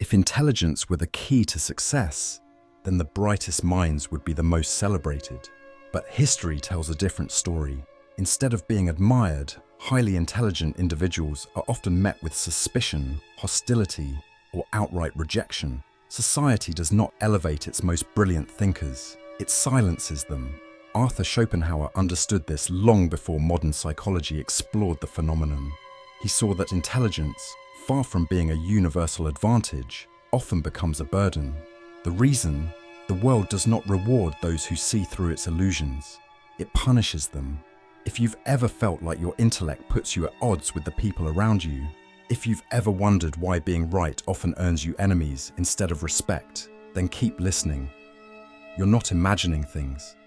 If intelligence were the key to success, then the brightest minds would be the most celebrated. But history tells a different story. Instead of being admired, highly intelligent individuals are often met with suspicion, hostility, or outright rejection. Society does not elevate its most brilliant thinkers, it silences them. Arthur Schopenhauer understood this long before modern psychology explored the phenomenon. He saw that intelligence, far from being a universal advantage, often becomes a burden. The reason? The world does not reward those who see through its illusions. It punishes them. If you've ever felt like your intellect puts you at odds with the people around you, if you've ever wondered why being right often earns you enemies instead of respect, then keep listening. You're not imagining things.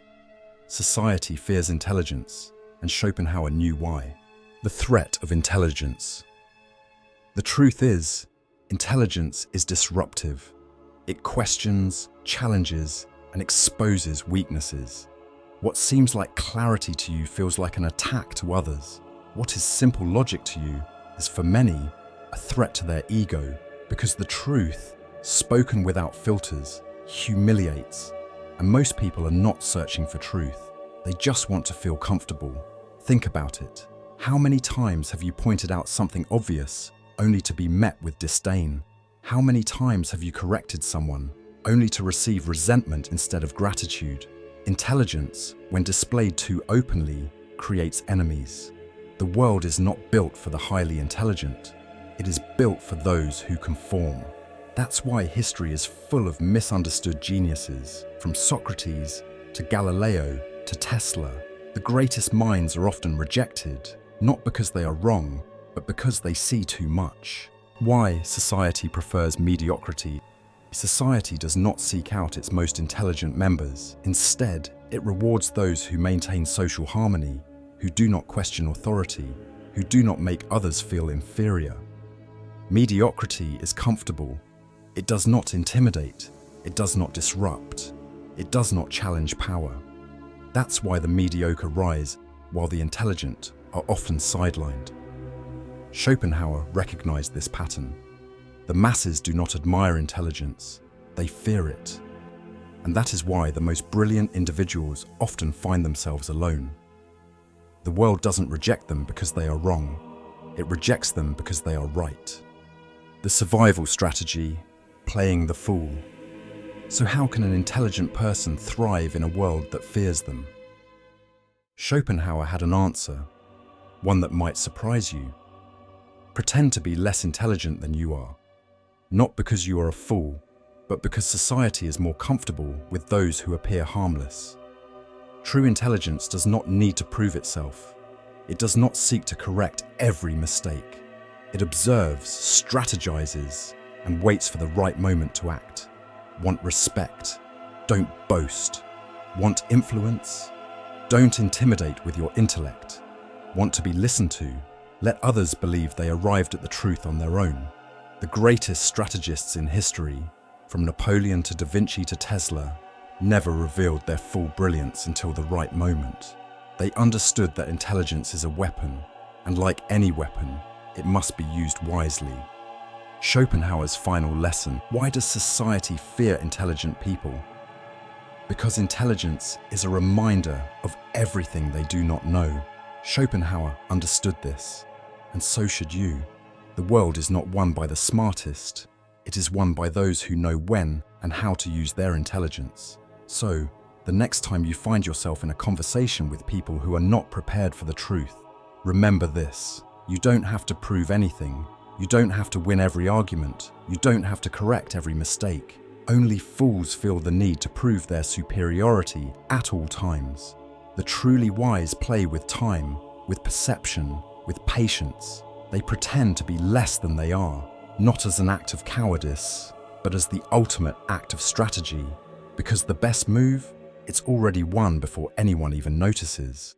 Society fears intelligence, and Schopenhauer knew why. The threat of intelligence. The truth is, intelligence is disruptive. It questions, challenges, and exposes weaknesses. What seems like clarity to you feels like an attack to others. What is simple logic to you is, for many, a threat to their ego, because the truth, spoken without filters, humiliates. And most people are not searching for truth. They just want to feel comfortable. Think about it. How many times have you pointed out something obvious only to be met with disdain? How many times have you corrected someone only to receive resentment instead of gratitude? Intelligence, when displayed too openly, creates enemies. The world is not built for the highly intelligent. It is built for those who conform. That's why history is full of misunderstood geniuses, from Socrates to Galileo to Tesla. The greatest minds are often rejected, not because they are wrong, but because they see too much. Why society prefers mediocrity? Society does not seek out its most intelligent members. Instead, it rewards those who maintain social harmony, who do not question authority, who do not make others feel inferior. Mediocrity is comfortable. It does not intimidate. It does not disrupt. It does not challenge power. That's why the mediocre rise, while the intelligent are often sidelined. Schopenhauer recognized this pattern. The masses do not admire intelligence, they fear it. And that is why the most brilliant individuals often find themselves alone. The world doesn't reject them because they are wrong. It rejects them because they are right. The survival strategy, playing the fool. So how can an intelligent person thrive in a world that fears them? Schopenhauer had an answer, one that might surprise you. Pretend to be less intelligent than you are. Not because you are a fool, but because society is more comfortable with those who appear harmless. True intelligence does not need to prove itself. It does not seek to correct every mistake. It observes, strategizes, and waits for the right moment to act. Want respect? Don't boast. Want influence? Don't intimidate with your intellect. Want to be listened to? Let others believe they arrived at the truth on their own. The greatest strategists in history, from Napoleon to Da Vinci to Tesla, never revealed their full brilliance until the right moment. They understood that intelligence is a weapon, and like any weapon, it must be used wisely. Schopenhauer's final lesson: why does society fear intelligent people? Because intelligence is a reminder of everything they do not know. Schopenhauer understood this, and so should you. The world is not won by the smartest, it is won by those who know when and how to use their intelligence. So, the next time you find yourself in a conversation with people who are not prepared for the truth, remember this: you don't have to prove anything. You don't have to win every argument. You don't have to correct every mistake. Only fools feel the need to prove their superiority at all times. The truly wise play with time, with perception, with patience. They pretend to be less than they are, not as an act of cowardice, but as the ultimate act of strategy. Because the best move, it's already won before anyone even notices.